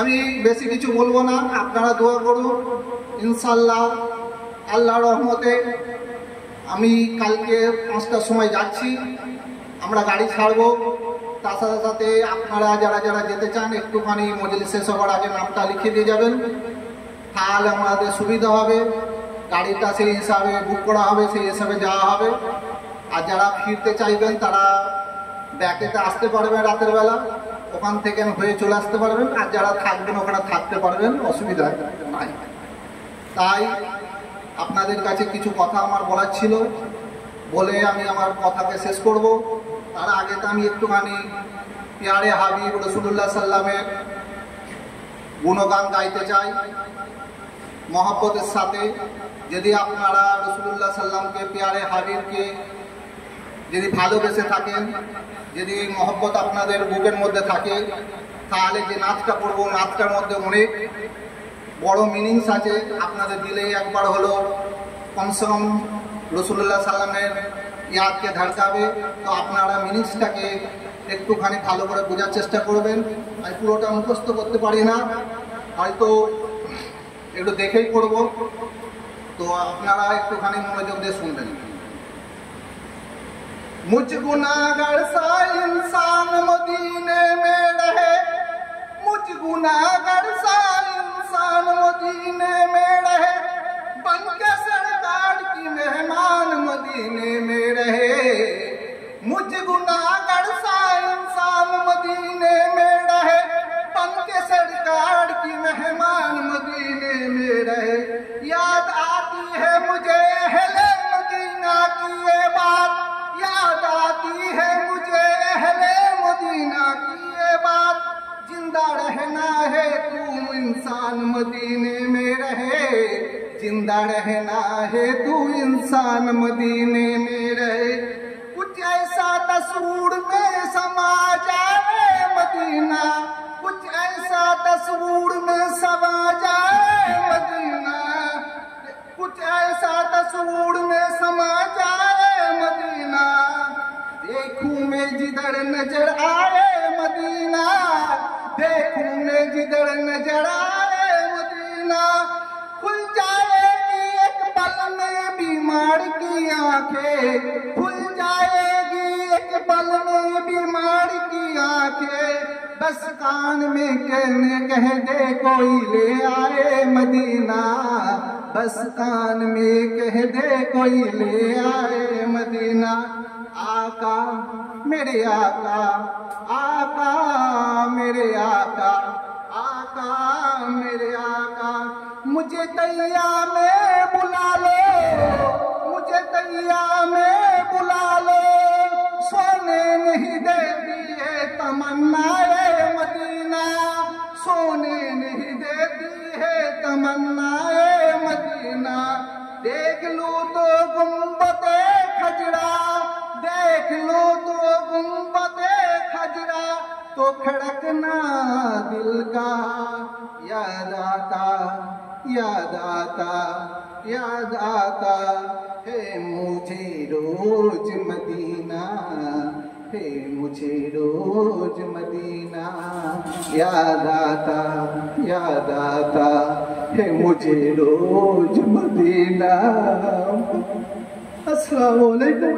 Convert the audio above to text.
আমি বেশি কিছু বলবো না, আপনারা দোয়া করুন। ইনশাল্লাহ আল্লাহর রহমতে আমি কালকে 5টার সময় যাচ্ছি, আমরা গাড়ি ছাড়বো। তার সাথে সাথে আপনারা যারা যারা যেতে চান একটুখানি মজলিস শেষ হওয়ার আগে নামটা লিখে দিয়ে যাবেন, তাহলে আমাদের সুবিধা হবে। গাড়িটা সেই হিসাবে বুক করা হবে, সেই হিসাবে যাওয়া হবে। আর যারা ফিরতে চাইবেন তারা ব্যাকেতে আসতে পারবেন রাতের বেলা, ওখান থেকে হয়ে চলে আসতে পারবেন। আর যারা থাকবেন ওখানে থাকতে পারবেন, অসুবিধা নাই। তাই আপনাদের কাছে কিছু কথা আমার বলার ছিল, বলে আমি আমার কথাকে শেষ করব। তার আগে তো আমি একটুখানি প্যারে হাবিব রাসূলুল্লাহ সাল্লামের গুণগান গাইতে চাই মহব্বতের সাথে। যদি আপনারা রাসূলুল্লাহ সাল্লামকে, প্যারে হাবিবকে যদি ভালোবেসে থাকেন, যদি মহব্বত আপনাদের বুকের মধ্যে থাকে, তাহলে যে নাচটা করবো নাচটার মধ্যে অনেক বড় মিনিংস আছে। আপনাদের দিলেই একবার হলো কমসে কম রাসূলুল্লাহ সাল্লামের ইয়াদকে ধারকাবে। তো আপনারা মিনিংসটাকে একটুখানি ভালো করে বোঝার চেষ্টা করবেন। আমি পুরোটা মুখস্থ করতে পারি না, হয়তো একটু দেখেই করব, তো আপনারা একটুখানি মনোযোগ দিয়ে শুনবেন। मुझ गुनाहगार सा इंसान मदीने में रहे, मुझ गुनाहगार सा इंसान मदीने में रहे, बन के सरकार की मेहमान मदीने में रहे। मुझ गुनाहगार सा इंसान मदीने में रहे, बन के सरकार की मेहमान मदीने में रहे। याद आती है मुझे अहले मदीना की ये बात, याद आती है मुझे अहले मदीना की ये बात। जिंदा रहना है तू इंसान मदीने में रहे, जिंदा रहना है तू इंसान मदीने में रहे। कुछ ऐसा तस्वीर में समा जाए मदीना, कुछ ऐसा तस्वीर में समा जाए मदीना, कुछ ऐसा तस्वीर में समा जाए मदीना। देखूं मैं जिधर नजर आए मदीना, देखूं मैं जिधर नजर आए मदीना। खुल जाएगी एक पल में बीमार की आंखें, खुल जाएगी एक पल में बीमार की आंखें। बस कान में कहने कह दे कोई ले आए मदीना, बस कान में कह दे कोई ले आए मदीना। आका मेरे आका, आका मेरे आका, आका मेरे आका। मुझे तैया में बुला लो, मुझे तैया में बुला लो। सोने नहीं देती है तमन्नाए मदीना, सोने नहीं देती है तमन्नाए मदीना। देख लो तो गुंबदे खजरा, देख लो तो गुंबदे खजरा, तो खड़कना दिल का याद आता, याद आता, याद आता है मुझे रोज मदीना, है मुझे रोज मदीना। याद आता, याद आता है मुझे रोज मदीना। अस्सलाम वालेकुम।